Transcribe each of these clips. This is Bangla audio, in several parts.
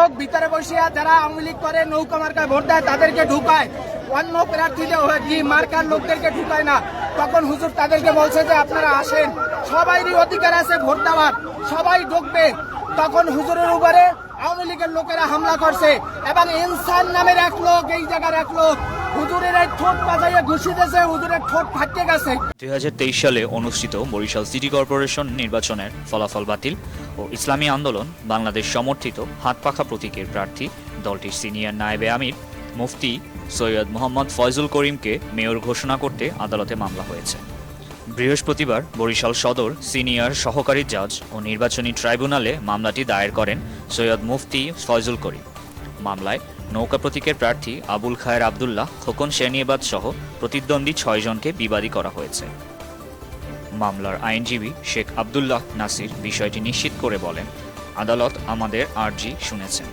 লোক ভিতরে বসিয়া যারা আওয়ামী লীগ করে নৌকা মার্কায় ভোট দেয় তাদেরকে ঢুকায়, অন্য প্রার্থীদের মার্কার লোকদেরকে ঢুকায় না। তখন হুজুর তাদেরকে বলছে যে আপনারা আসেন, সবাইরই অধিকার আছে ভোট দেওয়ার, সবাই ঢুকবে। তখন হুজুরের উপরে আওয়ামী লীগের লোকেরা হামলা করছে এবং ইনসান নামের এক লোক, এই জায়গার এক লোক হুজুরের এই ঠোঁট বাজাইয়ে ঘুষি দিয়েছে, হুজুরের ঠোঁট ফাটিয়ে গেছে। 2023 সালে অনুষ্ঠিত বরিশাল সিটি কর্পোরেশন নির্বাচনের ফলাফল বাতিল ও ইসলামী আন্দোলন বাংলাদেশ সমর্থিত হাতপাখা প্রতীকের প্রার্থী দলটির সিনিয়র নায়েবে আমির মুফতি সৈয়দ মোহাম্মদ ফয়জুল করিমকে মেয়র ঘোষণা করতে আদালতে মামলা হয়েছে। বৃহস্পতিবার বরিশাল সদর সিনিয়র সহকারী জাজ ও নির্বাচনী ট্রাইব্যুনালে মামলাটি দায়ের করেন সৈয়দ মুফতি ফয়জুল করিম। মামলায় নৌকা প্রতীকের প্রার্থী আবুল খায়ের আবদুল্লাহ, খোকন শেরনিয়াবাদ সহ প্রতিদ্বন্দ্বী 6 জনকে বিবাদী করা হয়েছে। মামলার আইনজীবী শেখ আবদুল্লাহ নাসির বিষয়টি নিশ্চিত করে বলেন, আদালত আমাদের আর্জি শুনেছেন।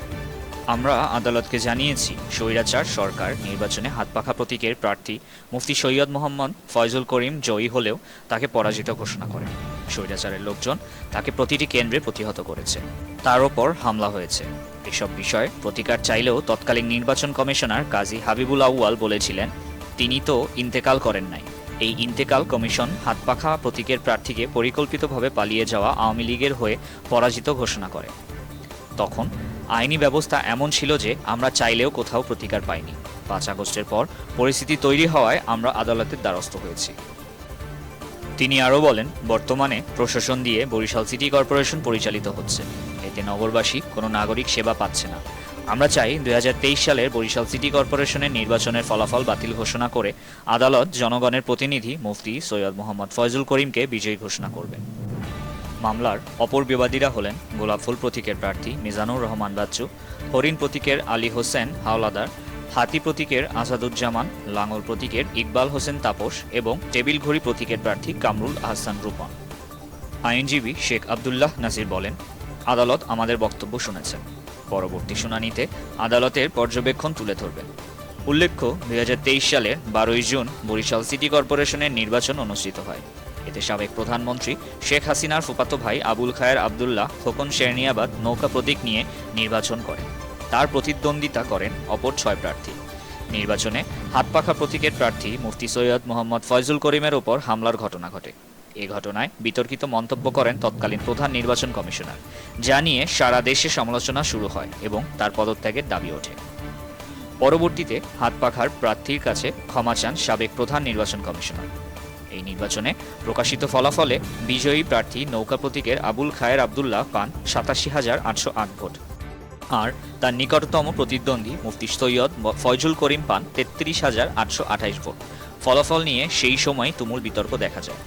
আমরা আদালতকে জানিয়েছি স্বৈরাচার সরকার নির্বাচনে হাতপাখা প্রতীকের প্রার্থী মুফতি সৈয়দ মোহাম্মদ ফয়জুল করিম জয়ী হলেও তাকে পরাজিত ঘোষণা করেন। স্বৈরাচারের লোকজন তাকে প্রতিটি কেন্দ্রে প্রতিহত করেছে, তার ওপর হামলা হয়েছে। এসব বিষয়ে প্রতিকার চাইলেও তৎকালীন নির্বাচন কমিশনার কাজী হাবিবুল আউয়াল বলেছিলেন, তিনি তো ইন্তেকাল করেন নাই। এই ইন্তেকাল কমিশন হাতপাখা প্রতীকের প্রার্থীকে পরিকল্পিতভাবে পালিয়ে যাওয়া আওয়ামী লীগের হয়ে পরাজিত ঘোষণা করে। তখন আইনি ব্যবস্থা এমন ছিল যে আমরা চাইলেও কোথাও প্রতিকার পাইনি। 5 আগস্টের পর পরিস্থিতি তৈরি হওয়ায় আমরা আদালতের দ্বারস্থ হয়েছি। তিনি আরও বলেন, বর্তমানে প্রশাসন দিয়ে বরিশাল সিটি কর্পোরেশন পরিচালিত হচ্ছে, এতে নগরবাসী কোনো নাগরিক সেবা পাচ্ছে না। আমরা চাই 2023 সালের বরিশাল সিটি কর্পোরেশনের নির্বাচনের ফলাফল বাতিল ঘোষণা করে আদালত জনগণের প্রতিনিধি মুফতি সৈয়দ মোহাম্মদ ফয়জুল করিমকে বিজয়ী ঘোষণা করবেন। মামলার অপর বিবাদীরা হলেন গোলাপফুল প্রতীকের প্রার্থী মিজানুর রহমান বাচ্চু, হরিণ প্রতীকের আলী হোসেন হাওলাদার, হাতি প্রতীকের আসাদুজ্জামান, লাঙল প্রতীকের ইকবাল হোসেন তাপস এবং টেবিল ঘড়ি প্রতীকের প্রার্থী কামরুল আহসান রূপন। আইনজীবী শেখ আবদুল্লাহ নাসির বলেন, আদালত আমাদের বক্তব্য শুনেছেন, পরবর্তী শুনানিতে আদালতের পর্যবেক্ষণ তুলে ধরবেন। উল্লেখ্য, 2023 সালের 12 জুন বরিশাল সিটি কর্পোরেশনের নির্বাচন অনুষ্ঠিত হয়। এতে সাবেক প্রধানমন্ত্রী শেখ হাসিনার ফুফাতো ভাই আবুল খায়ের আবদুল্লাহ খোকন শেরনিয়াবাদ নৌকা প্রতীক নিয়ে নির্বাচন করেন। তার প্রতিদ্বন্দ্বিতা করেন অপর 6 প্রার্থী। নির্বাচনে হাতপাখা প্রতীকের প্রার্থী মুফতি সৈয়দ মোহাম্মদ ফয়জুল করিমের ওপর হামলার ঘটনা ঘটে। এ ঘটনায় বিতর্কিত মন্তব্য করেন তৎকালীন প্রধান নির্বাচন কমিশনার, যা নিয়ে সারা দেশে সমালোচনা শুরু হয় এবং তার পদত্যাগের দাবি ওঠে। পরবর্তীতে হাতপাখার প্রার্থীর কাছে ক্ষমা চান সাবেক প্রধান নির্বাচন কমিশনার। এই নির্বাচনে প্রকাশিত ফলাফলে বিজয়ী প্রার্থী নৌকা প্রতীকের আবুল খায়ের আবদুল্লাহ পান 87,808 ভোট, আর তার নিকটতম প্রতিদ্বন্দ্বী মুফতি সৈয়দ ফয়জুল করিম পান 33,828 ভোট। ফলাফল নিয়ে সেই সময় তুমুল বিতর্ক দেখা যায়।